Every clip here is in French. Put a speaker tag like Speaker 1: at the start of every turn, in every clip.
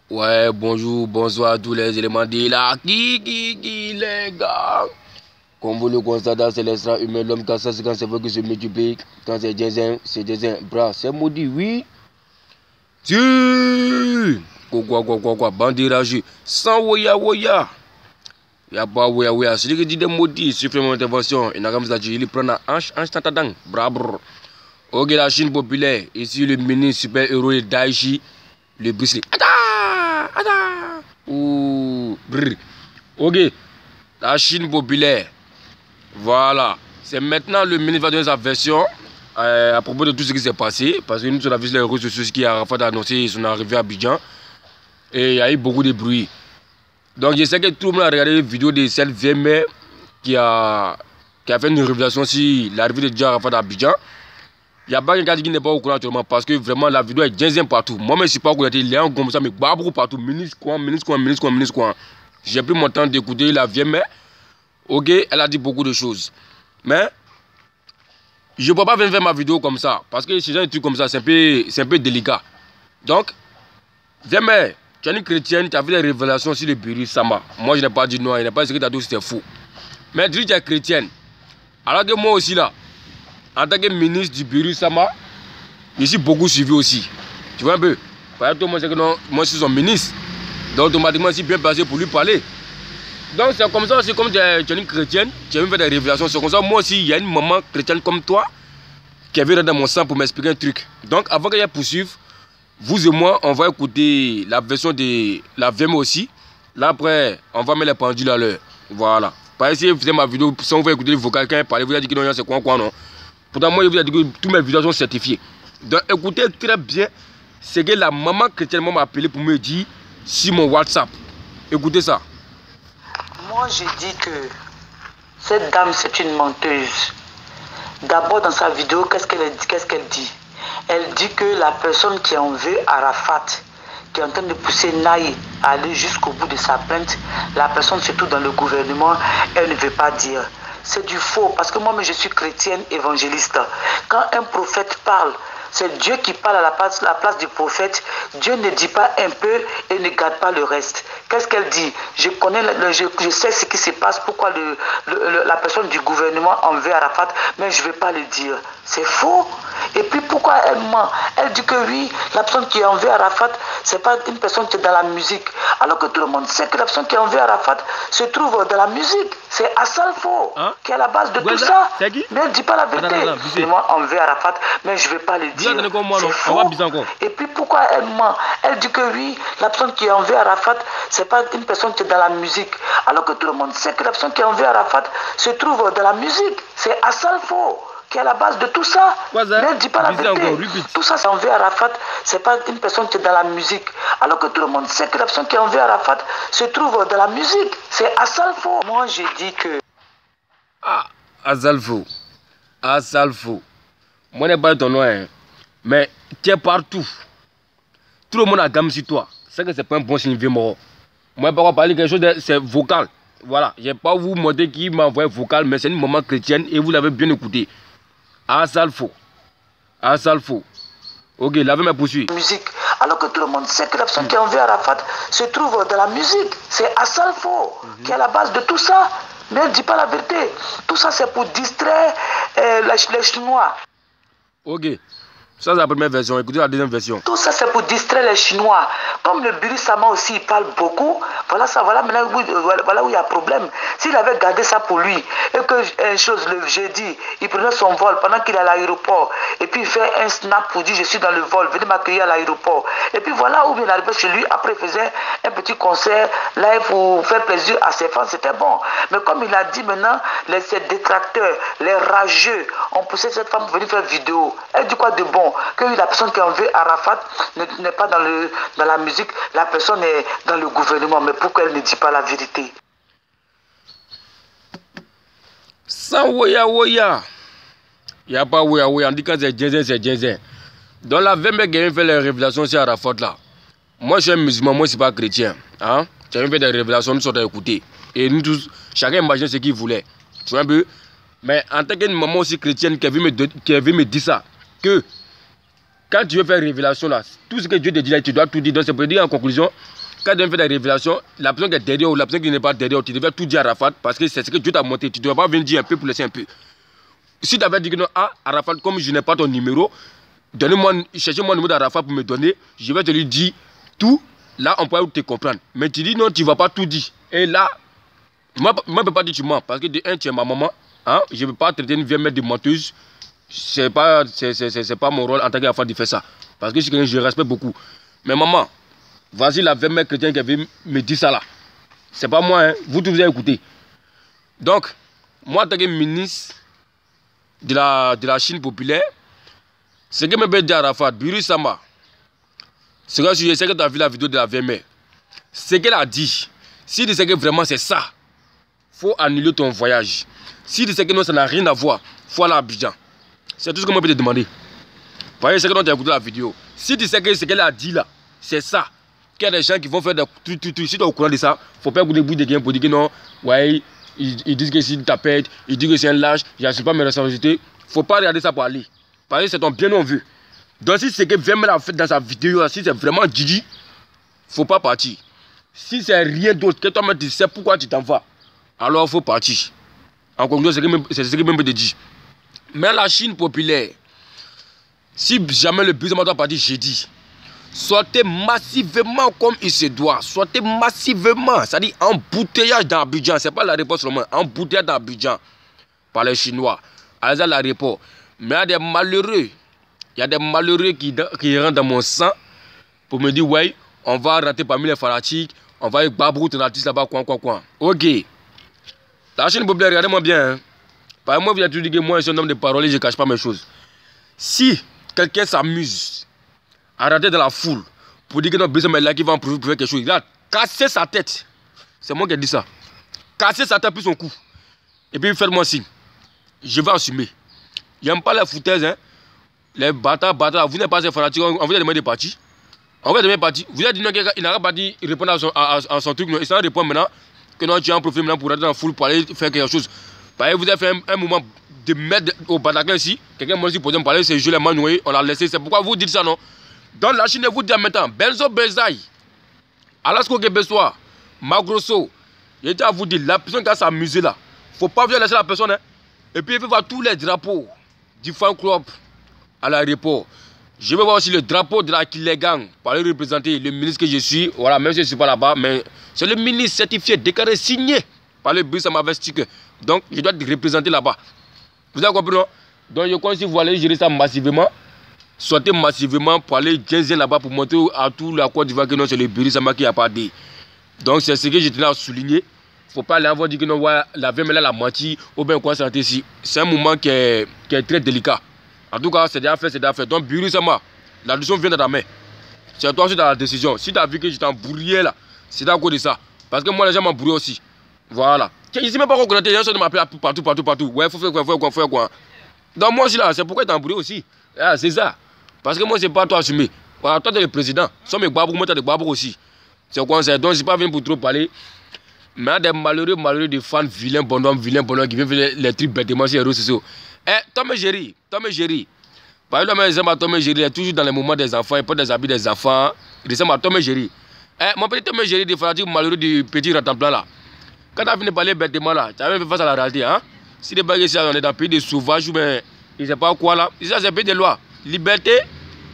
Speaker 1: Ouais, bonjour, bonsoir à tous les éléments de la les gars. Comme vous le constatez, c'est l'extra-humain, l'homme quand ça, c'est quand c'est vrai que je multiplie. Quand c'est Jason, bras, c'est maudit, oui. Si. Quoi, bandit ragé, sans woya. Y'a pas woya. Celui qui dit des maudits, suffit mon intervention. Il n'a qu'à me dire, il prend la hanche, tantadang, brabr. Ok, la Chine populaire, ici le mini super-héros de Daichi, le Bruce Lee. Ouh, brr. Ok, la Chine populaire. Voilà. C'est maintenant le ministre va donner sa version à propos de tout ce qui s'est passé. Parce que nous, on a vu les réseaux sociaux qui a annoncé son arrivée à Abidjan. Et il y a eu beaucoup de bruit. Donc je sais que tout le monde a regardé les vidéos de cette vieille mère qui a fait une révélation sur l'arrivée de Arafat à Abidjan. Il n'y a pas quelqu'un qui n'est pas au courant actuellement parce que vraiment la vidéo est bien partout. Moi, je ne suis pas au courant. Il y a un comme ça, mais beaucoup partout. Ministre quoi. J'ai pris mon temps d'écouter la vieille mère. Ok, elle a dit beaucoup de choses. Mais je ne peux pas venir faire ma vidéo comme ça. Parce que si j'ai un truc comme ça, c'est un peu délicat. Donc, vieille mère, tu es une chrétienne, tu as fait des révélations sur le Biri Sama. Moi, je n'ai pas dit non, il n'est pas dit que tu as dit que c'était faux. Mais tu dis que tu es chrétienne. Alors que moi aussi là, en tant que ministre du Biri Sama, je suis beaucoup suivi aussi. Tu vois un peu? Par exemple, moi, c'est que non, moi je suis son ministre. Donc automatiquement, je suis bien placé pour lui parler. Donc c'est comme ça, c'est comme tu es une chrétienne, tu as fait des révélations. C'est comme ça, moi aussi, il y a une maman chrétienne comme toi qui avait dans mon sang pour m'expliquer un truc. Donc avant que je poursuive, vous et moi, on va écouter la version de la VM aussi. Là après, on va mettre les pendules à l'heure. Voilà. Par exemple, si vous faites ma vidéo, sans vous écouter le vocal, quand il parle, vous allez dire que non, c'est quoi, non. Pourtant, moi, je vous ai dit que toutes mes vidéos sont certifiées. Donc, écoutez très bien ce que la maman chrétienne m'a appelé pour me dire sur mon WhatsApp. Écoutez ça.
Speaker 2: Moi, je dis que cette dame, c'est une menteuse. D'abord, dans sa vidéo, qu'est-ce qu'elle dit? Elle dit que la personne qui en veut Arafat, qui est en train de pousser Naï à aller jusqu'au bout de sa plainte, la personne, surtout dans le gouvernement, elle ne veut pas dire. C'est du faux, parce que moi-même je suis chrétienne évangéliste. Quand un prophète parle, c'est Dieu qui parle à la place du prophète. Dieu ne dit pas un peu et ne garde pas le reste. Qu'est-ce qu'elle dit? Je sais ce qui se passe, pourquoi la personne du gouvernement en veut Arafat, mais je ne vais pas le dire. C'est faux. Et puis pourquoi elle ment? Elle dit que oui, la personne qui en veut Arafat, ce n'est pas une personne qui est dans la musique. Alors que tout le monde sait que la personne qui en veut Arafat se trouve dans la musique. C'est Assal Faux qui est à la base de tout ça. Mais elle ne dit pas la vérité. Moi, on veut Arafat, mais je ne vais pas le dire. C'est faux. Et puis pourquoi elle ment? Elle dit que oui, la personne qui en veut Arafat, ce n'est pas une personne qui est dans la musique. Alors que tout le monde sait que la personne qui en veut Arafat se trouve dans la musique. C'est Assal Faux qui est à la base de tout ça. Mais elle ne dit pas la vérité. Tout ça, c'est envers Arafat, ce n'est pas une personne qui est dans la musique. Alors que tout le monde sait que la personne qui est envers Arafat se trouve dans la musique. C'est Assal Faux. Moi, j'ai dit que...
Speaker 1: Ah, Assal Faux. Moi, je n'ai pas ton nom, hein. Mais tu es partout. Tout le monde a gamme sur toi. C'est que ce n'est pas un bon signe vieux mort. Moi, je ne vais pas parler quelque chose de... C'est vocal. Voilà. Je ne vais pas vous montrer qui m'a envoyé vocal, mais c'est une maman chrétienne et vous l'avez bien écouté. Assal Faux. Ok, la me poursuit.
Speaker 2: Musique. Alors que tout le monde sait que la personne qui en veut Arafat se trouve dans la musique. C'est Assal Faux qui est à la base de tout ça. Mais elle ne dit pas la vérité. Tout ça, c'est pour distraire les Chinois.
Speaker 1: Ok. Ça, c'est la première version. Écoutez la deuxième version.
Speaker 2: Tout ça, c'est pour distraire les Chinois. Comme le Biri Sama aussi, il parle beaucoup. Voilà maintenant voilà où il y a problème. S'il avait gardé ça pour lui, et que le jeudi, il prenait son vol pendant qu'il est à l'aéroport, et puis il fait un snap pour dire je suis dans le vol, venez m'accueillir à l'aéroport. Et puis voilà où il arrivait chez lui, après il faisait un petit concert live pour faire plaisir à ses fans, c'était bon. Mais comme il a dit maintenant, ses détracteurs, les rageux, ont poussé cette femme pour venir faire vidéo. Elle dit quoi de bon? Que la personne qui en veut Arafat n'est pas dans la musique, la personne est dans le gouvernement. Mais pourquoi elle ne dit pas la vérité?
Speaker 1: Sans woya. Il n'y a pas woya. On dit que c'est Jason. Dans la VMB qui a fait les révélations sur Arafat là. Moi je suis un musulman, moi je ne suis pas chrétien. Hein? Tu as fait des révélations, nous sommes écoutés. Et nous tous, chacun imagine ce qu'il voulait. Tu vois un peu? Mais en tant qu'une maman aussi chrétienne qui a vu me dire ça, que quand tu veux faire révélation là, tout ce que Dieu te dit là, tu dois tout dire. Donc c'est pour dire en conclusion, quand tu veux faire des révélations, la personne qui est derrière ou la personne qui n'est pas derrière, tu devrais tout dire à Arafat parce que c'est ce que Dieu t'a montré. Tu ne dois pas venir dire un peu pour laisser un peu. Si tu avais dit que non, ah, Arafat, comme je n'ai pas ton numéro, cherchez-moi le numéro d'Arafat pour me donner, je vais te lui dire tout, là on pourrait te comprendre. Mais tu dis non, tu ne vas pas tout dire. Et là, moi je ne peux pas dire tu mens, parce que de un, tu es ma maman, hein, je ne peux pas traiter une vieille mère de menteuse. C'est pas mon rôle en tant qu'enfant de faire ça. Parce que je respecte beaucoup. Mais maman, vas-y la vieille mère chrétienne qui avait me dit ça là. C'est pas moi, hein, vous tous vous avez écouté. Donc, moi en tant que ministre de la Chine populaire, ce que me dit Arafat, Biri Sama, c'est que tu as vu la vidéo de la vieille mère. Ce qu'elle a dit, si tu sais que vraiment c'est ça, il faut annuler ton voyage. Si tu sais que non, ça n'a rien à voir, il faut aller à Abidjan. C'est tout ce que moi peux te demander. Vous voyez, c'est que tu as écouté la vidéo. Si tu sais que ce qu'elle a dit là, c'est ça, qu'il y a des gens qui vont faire des trucs, si tu es au courant de ça, il ne faut pas écouter des bruits de gain pour dire que non, ouais, ils disent que c'est une tapette, ils disent que c'est un lâche, je n'assume pas mes responsabilités. Il ne faut pas regarder ça pour aller. Parce que c'est ton bien non vu. Donc si c'est que vraiment a fait dans sa vidéo là, si c'est vraiment Didi, il ne faut pas partir. Si c'est rien d'autre, que toi-même tu sais pourquoi tu t'en vas, alors il faut partir. En conclusion, c'est ce que même te dit. Mais la Chine populaire, si jamais le business doit partir jeudi, sortez massivement comme il se doit. Sortez massivement. C'est-à-dire embouteillage dans Abidjan. Ce n'est pas l'aéroport seulement. Embouteillage dans Abidjan par les Chinois. Allez à l'aéroport. Mais il y a des malheureux. Il y a des malheureux qui rentrent dans mon sang pour me dire, ouais, on va rentrer parmi les fanatiques. On va y babou ton artiste là-bas, quoi. Ok. La Chine populaire, regardez-moi bien. Hein. Par moi, vous avez toujours dit que moi, je suis un homme de parole et je ne cache pas mes choses. Si quelqu'un s'amuse à rentrer dans la foule pour dire que notre besoin est là, qu'il va en prouver pour faire quelque chose, il a cassé sa tête. C'est moi qui ai dit ça. Casser sa tête puis son cou. Et puis faites-moi signe. Je vais assumer. Il n'aime pas les foutaises, hein. Les bâtards. Vous n'êtes pas ces fanatiques, on vous a demandé de partir. On vous a demandé de partir. Vous avez dit non, il n'a pas dit répondre à son truc. Il s'en répond maintenant que non, tu as un profil maintenant pour rentrer dans la foule pour aller faire quelque chose. Vous avez fait un moment de mettre au Bataclan ici. Quelqu'un m'a dit pour me parler, c'est Julien Manoué, on l'a laissé. C'est pourquoi vous dites ça, non? Dans la Chine, vous dites maintenant, Benzo Bezaï, Alasko Gebesoa, Magrosso, il était à vous dire, la personne qui a s'amusé là, il ne faut pas venir laisser la personne. Hein. Et puis il faut voir tous les drapeaux du fan club à l'aéroport. Je vais voir aussi le drapeau de la Kilegang pour aller représenter le ministre que je suis. Voilà, même si je ne suis pas là-bas, mais c'est le ministre certifié, déclaré, signé par le Brice Amavestique. Donc, je dois te représenter là-bas. Vous avez compris, non? Donc, je crois que si vous allez gérer ça massivement, sortez massivement pour aller 15 là-bas pour montrer à tout la Côte d'Ivoire que non, c'est le Brice Amavestique qui a pas dit. Donc, c'est ce que je tenais à souligner. Il ne faut pas aller avoir dit que non, ouais, la vieille elle a menti, ou bien quoi, c'est ici. C'est un moment qui est très délicat. En tout cas, c'est déjà fait, c'est déjà fait. Donc, Biri Sama, la décision vient de ta main. C'est toi qui as la décision. Si tu as vu que je t'embrouillais là, c'est à cause de ça. Parce que moi, les gens m'embrouillent aussi. Voilà. Ici, même pas qu'on connaît, les gens sont de m'appeler partout. Ouais, faut faire quoi. Donc, moi aussi là, c'est pourquoi tu t'es embrouillé aussi. Ah, c'est ça. Parce que moi, c'est pas toi assumé. Voilà, toi, tu es le président. Somme des babou, moi, tu es des babou aussi. C'est quoi ça? Donc, je ne suis pas venu pour trop parler. Mais il y a des malheureux des fans vilains bonhommes qui viennent faire les trucs bêtement sur les réseaux sociaux. Tom et Jerry. Par exemple, Tom et Jerry est toujours dans les moments des enfants, il porte des habits des enfants. Il ressemble à Tom et Jerry. Mon petit Tom et Jerry, des fanatiques malheureux du petit rattemblant là. Quand tu as fini de parler bêtement là, tu as même fait face à la réalité. Hein? Si les baguettes ici, on est dans un pays de sauvages ou bien, je ne sais pas quoi là. Ici, c'est un pays de loi. Liberté,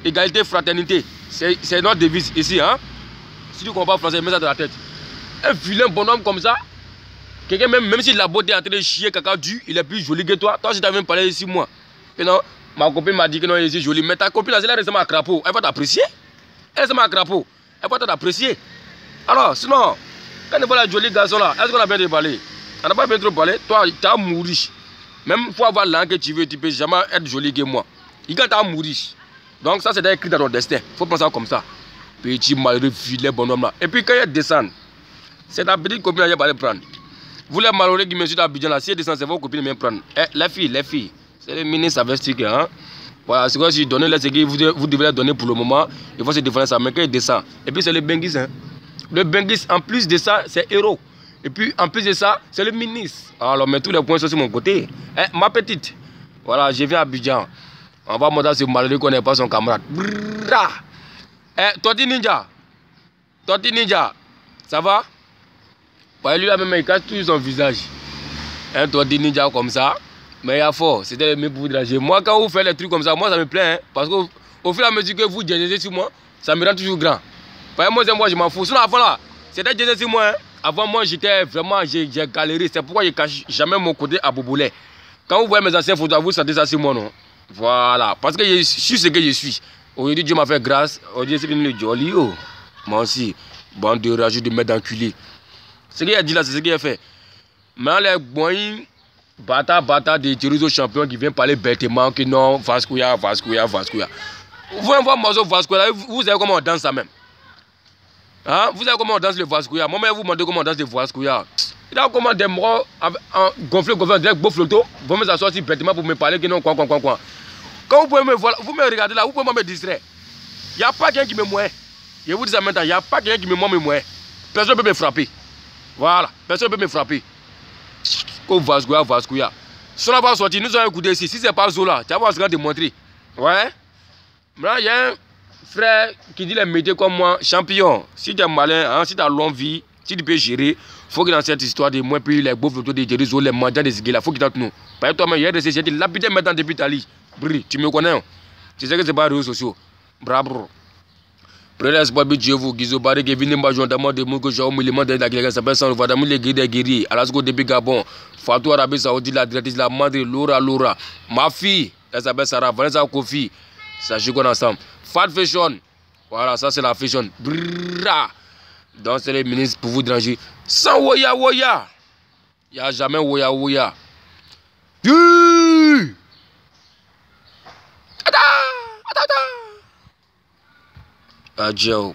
Speaker 1: égalité, fraternité. C'est notre devise ici. Hein? Si tu ne comprends pas français, mets ça dans la tête. Un vilain bonhomme comme ça, quelqu'un même si la beauté est en train de chier caca du, il est plus joli que toi. Toi, si tu as même parlé ici, moi. Et non, ma copine m'a dit que non, il est joli. Mais ta copine, elle est récemment à crapaud. Elle va t'apprécier. Elle est récemment à crapaud. Elle va t'apprécier. Alors, sinon, quand on voit la jolie garçon là, est-ce qu'on a bien de parler? On n'a pas bien trop parlé. Toi, tu as mouru. Même il faut avoir l'âme que tu veux, tu peux jamais être joli que moi. Il quand tu as mouru. Donc, ça, c'est écrit dans ton destin. Il faut penser comme ça. Petit malheureux filet bonhomme là. Et puis, quand il descend, c'est ta petite copine qui va aller prendre. Vous les malheureux qui me suivent à Abidjan là, si elle descend, c'est vos copines qui me prendre. Les filles. C'est le ministre Avestique. Hein? Voilà, c'est quoi si donner les séquelles, vous devez les donner pour le moment. Il faut se défendre ça. Mais quand il descend. Et puis c'est le Benguis. Hein? Le Benguis, en plus de ça, c'est héros. Et puis en plus de ça, c'est le ministre. Alors, mais tous les points sont sur mon côté. Ma petite, voilà, je viens à Abidjan. On va montrer à ce malheureux qu'on n'est pas son camarade. Brrra. Eh, Toti Ninja. Toti Ninja. Ça va? Ouais, lui là même, il cache tout son visage. Un Toti Ninja comme ça. Mais il y a fort. C'était le mieux pour vous déranger. Moi, quand vous faites les trucs comme ça, moi, ça me plaît. Hein, parce qu'au fur et à mesure que vous déranger sur moi, ça me rend toujours grand. Moi, je m'en fous. Sinon, avant là, c'était déranger sur moi. Hein. Avant, moi, j'étais vraiment, j'ai galéré. C'est pourquoi je ne cache jamais mon côté à Bobolet. Quand vous voyez mes anciennes photos, vous sentez ça sur moi, non? Voilà. Parce que je suis ce que je suis. Aujourd'hui, Dieu m'a fait grâce. Aujourd'hui, c'est venu le joli. Oh. Moi aussi. Bande de rageux de mettre d'enculé. Ce qu'il a dit là, c'est ce qu'il a fait. Mais les boys, bata des terroristes champions qui viennent parler bêtement que non, Vascouya. Vous voyez voir Mozo Vascouya, vous savez comment on danse ça même. Hein? Vous savez comment on danse le Vascouya. Moi, vous demandez comment on danse le Vascouya. Il a comment des morts gonflés, direct beau flotto. Vous me asseoir bêtement pour me parler que non, quoi. Quand vous pouvez me voir, vous me regardez là, vous pouvez me distraire. Il n'y a pas quelqu'un qui me mouille. Je vous dis ça maintenant, il n'y a pas quelqu'un qui me mouille. Personne ne peut me frapper. Voilà, personne ne peut me frapper. Comme Vascouya. Si on va sortir, nous allons écouter ici. Si ce n'est pas Zola, tu vas voir ce qu'on va te montrer. Ouais. Maintenant, il y a un frère qui dit les métiers comme moi, champion. Si tu es malin, hein, si tu as longue vie, si tu peux gérer, il faut que dans cette histoire de moi, puis les beaux photos de Jérusalem, les mandats des Ziguela, il faut que tu aies nous. Par exemple, toi-même, hier, j'ai dit lapidé maintenant depuis ta lit. Tu me connais. Hein? Tu sais que ce n'est pas les réseaux sociaux. Bravo. Prélève pas Dieu vous Gizo Baré qui vient de notamment de Mouko Jao Milima de la guerre s'appelle sans Vadamou les guerriers à la seconde depuis Gabon Fatou Arabie Saoudite la directrice la madre Laura ma fille elle s'appelle Sarah Vanessa Kofi ça joue ensemble Fat Fashion voilà ça c'est la fashion Brrra. Donc c'est les ministres pour vous déranger sans woya il n'y a jamais woya Adieu.